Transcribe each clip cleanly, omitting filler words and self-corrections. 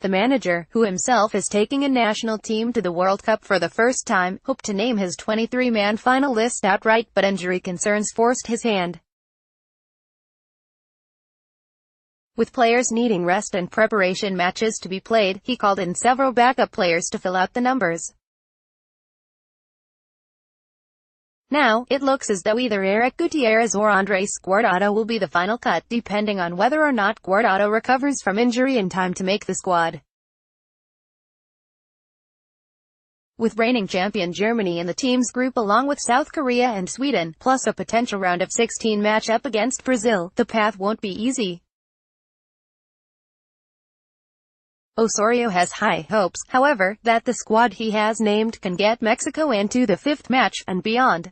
The manager, who himself is taking a national team to the World Cup for the first time, hoped to name his 23-man final list outright, but injury concerns forced his hand. With players needing rest and preparation matches to be played, he called in several backup players to fill out the numbers. Now, it looks as though either Eric Gutierrez or Andres Guardado will be the final cut, depending on whether or not Guardado recovers from injury in time to make the squad. With reigning champion Germany in the team's group along with South Korea and Sweden, plus a potential round of 16 matchup against Brazil, the path won't be easy. Osorio has high hopes, however, that the squad he has named can get Mexico into the fifth match, and beyond.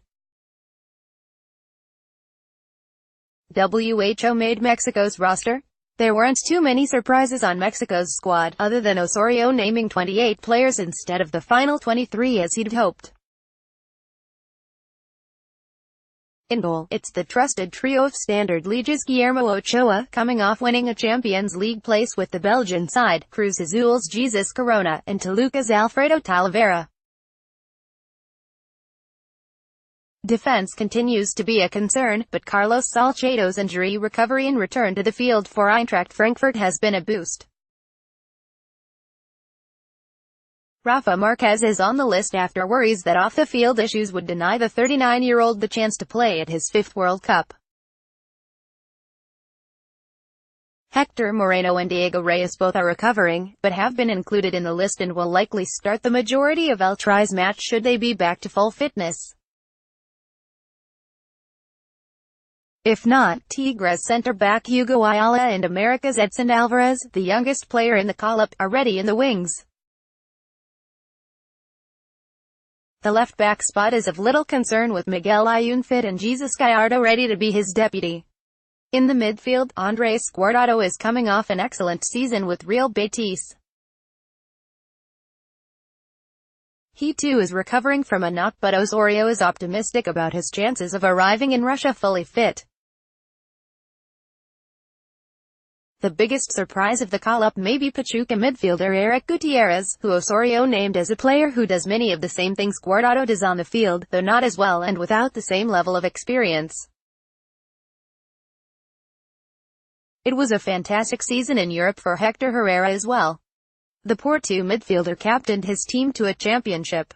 WHO made Mexico's roster. There weren't too many surprises on Mexico's squad, other than Osorio naming 28 players instead of the final 23 as he'd hoped. In goal, it's the trusted trio of Standard Liege's Guillermo Ochoa, coming off winning a Champions League place with the Belgian side, Cruz Azul's Jesus Corona, and Toluca's Alfredo Talavera. Defense continues to be a concern, but Carlos Salcedo's injury recovery and return to the field for Eintracht Frankfurt has been a boost. Rafa Marquez is on the list after worries that off-the-field issues would deny the 39-year-old the chance to play at his fifth World Cup. Hector Moreno and Diego Reyes both are recovering, but have been included in the list and will likely start the majority of El Tri's match should they be back to full fitness. If not, Tigres centre-back Hugo Ayala and America's Edson Alvarez, the youngest player in the call-up, are ready in the wings. The left-back spot is of little concern with Miguel Ayun fit and Jesus Gallardo ready to be his deputy. In the midfield, Andres Guardado is coming off an excellent season with Real Betis. He too is recovering from a knock, but Osorio is optimistic about his chances of arriving in Russia fully fit. The biggest surprise of the call-up may be Pachuca midfielder Eric Gutierrez, who Osorio named as a player who does many of the same things Guardado does on the field, though not as well and without the same level of experience. It was a fantastic season in Europe for Hector Herrera as well. The Porto midfielder captained his team to a championship.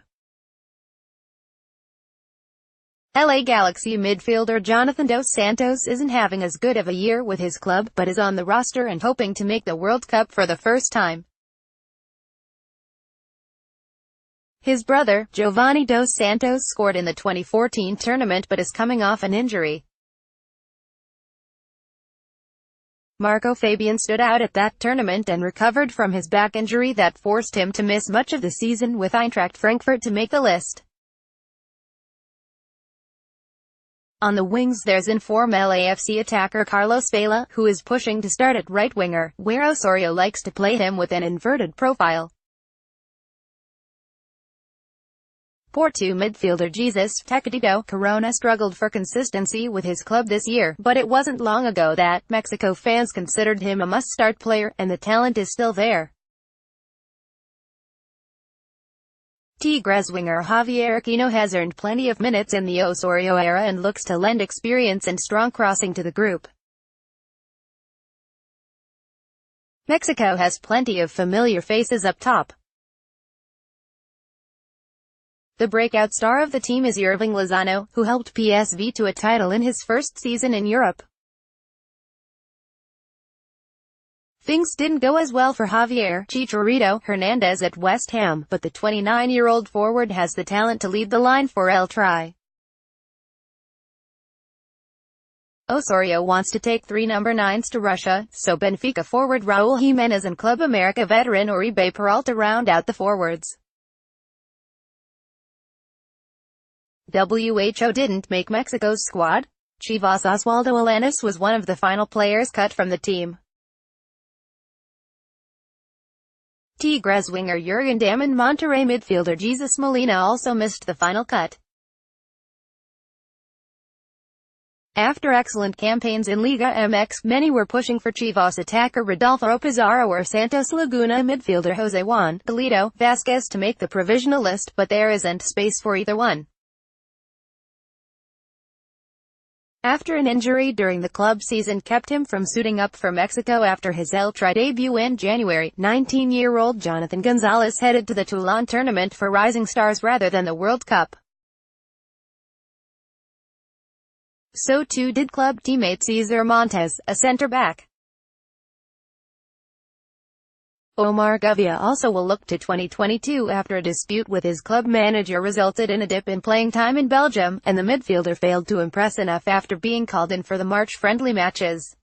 LA Galaxy midfielder Jonathan Dos Santos isn't having as good of a year with his club, but is on the roster and hoping to make the World Cup for the first time. His brother, Giovanni Dos Santos, scored in the 2014 tournament but is coming off an injury. Marco Fabian stood out at that tournament and recovered from his back injury that forced him to miss much of the season with Eintracht Frankfurt to make the list. On the wings there's inform LAFC attacker Carlos Vela, who is pushing to start at right winger, where Osorio likes to play him with an inverted profile. Porto midfielder Jesus Tecatito Corona struggled for consistency with his club this year, but it wasn't long ago that Mexico fans considered him a must-start player, and the talent is still there. Tigres winger Javier Aquino has earned plenty of minutes in the Osorio era and looks to lend experience and strong crossing to the group. Mexico has plenty of familiar faces up top. The breakout star of the team is Irving Lozano, who helped PSV to a title in his first season in Europe. Things didn't go as well for Javier Chicharito Hernandez at West Ham, but the 29-year-old forward has the talent to lead the line for El Tri. Osorio wants to take 3 number 9s to Russia, so Benfica forward Raúl Jiménez and Club America veteran Oribe Peralta round out the forwards. WHO didn't make Mexico's squad. Chivas' Oswaldo Alanis was one of the final players cut from the team. Tigres winger Jurgen Damm and Monterrey midfielder Jesus Molina also missed the final cut. After excellent campaigns in Liga MX, many were pushing for Chivas attacker Rodolfo Pizarro or Santos Laguna midfielder Jose Juan Galito Vasquez to make the provisional list, but there isn't space for either one. After an injury during the club season kept him from suiting up for Mexico after his El Tri debut in January, 19-year-old Jonathan Gonzalez headed to the Toulon tournament for Rising Stars rather than the World Cup. So too did club teammate Cesar Montes, a centre-back. Omar Gavia also will look to 2022 after a dispute with his club manager resulted in a dip in playing time in Belgium, and the midfielder failed to impress enough after being called in for the March friendly matches.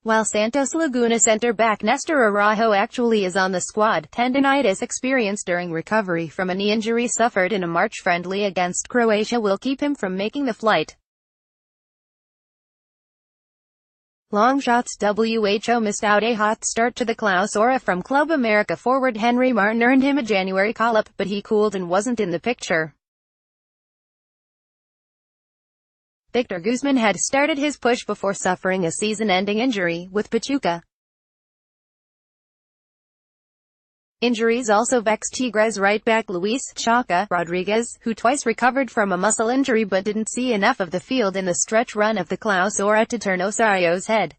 While Santos Laguna centre-back Nestor Araujo actually is on the squad, tendinitis experienced during recovery from a knee injury suffered in a March friendly against Croatia will keep him from making the flight. Long shots. WHO missed out a hot start to the Clausura from Club America forward Henry Martin earned him a January call-up, but he cooled and wasn't in the picture. Victor Guzman had started his push before suffering a season-ending injury with Pachuca. Injuries also vexed Tigres right-back Luis "Chaca" Rodriguez, who twice recovered from a muscle injury but didn't see enough of the field in the stretch run of the Clausura to turn Osorio's head.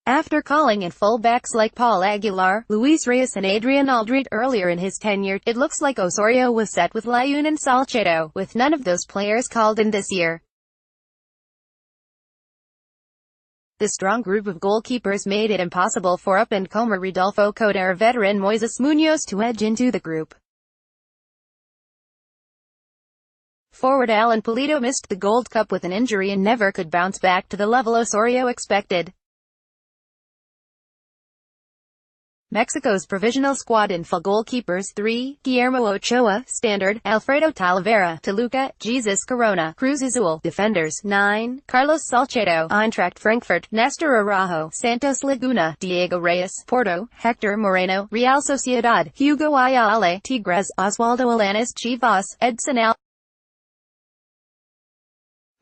After calling in full-backs like Paul Aguilar, Luis Reyes and Adrian Aldrit earlier in his tenure, it looks like Osorio was set with Layun and Salcedo, with none of those players called in this year. The strong group of goalkeepers made it impossible for up-and-comer Rodolfo Cota or veteran Moises Munoz to edge into the group. Forward Alan Pulido missed the Gold Cup with an injury and never could bounce back to the level Osorio expected. Mexico's provisional squad in full: goalkeepers 3, Guillermo Ochoa, Standard, Alfredo Talavera, Toluca, Jesus Corona, Cruz Azul. Defenders 9, Carlos Salcedo, Eintracht Frankfurt, Nestor Araujo, Santos Laguna, Diego Reyes, Porto, Hector Moreno, Real Sociedad, Hugo Ayala, Tigres, Oswaldo Alanis, Chivas, Edson Al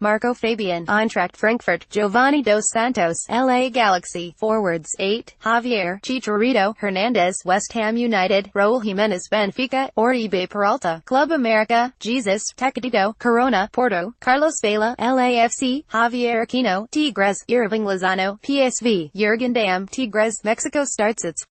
Marco Fabian, Eintracht Frankfurt, Giovanni Dos Santos, LA Galaxy. Forwards 8, Javier Chicharito Hernandez, West Ham United, Raul Jimenez Benfica, Oribe Peralta, Club America, Jesus Tecatito Corona, Porto, Carlos Vela LAFC, Javier Aquino Tigres, Irving Lozano PSV, Jurgen Damm Tigres. Mexico starts its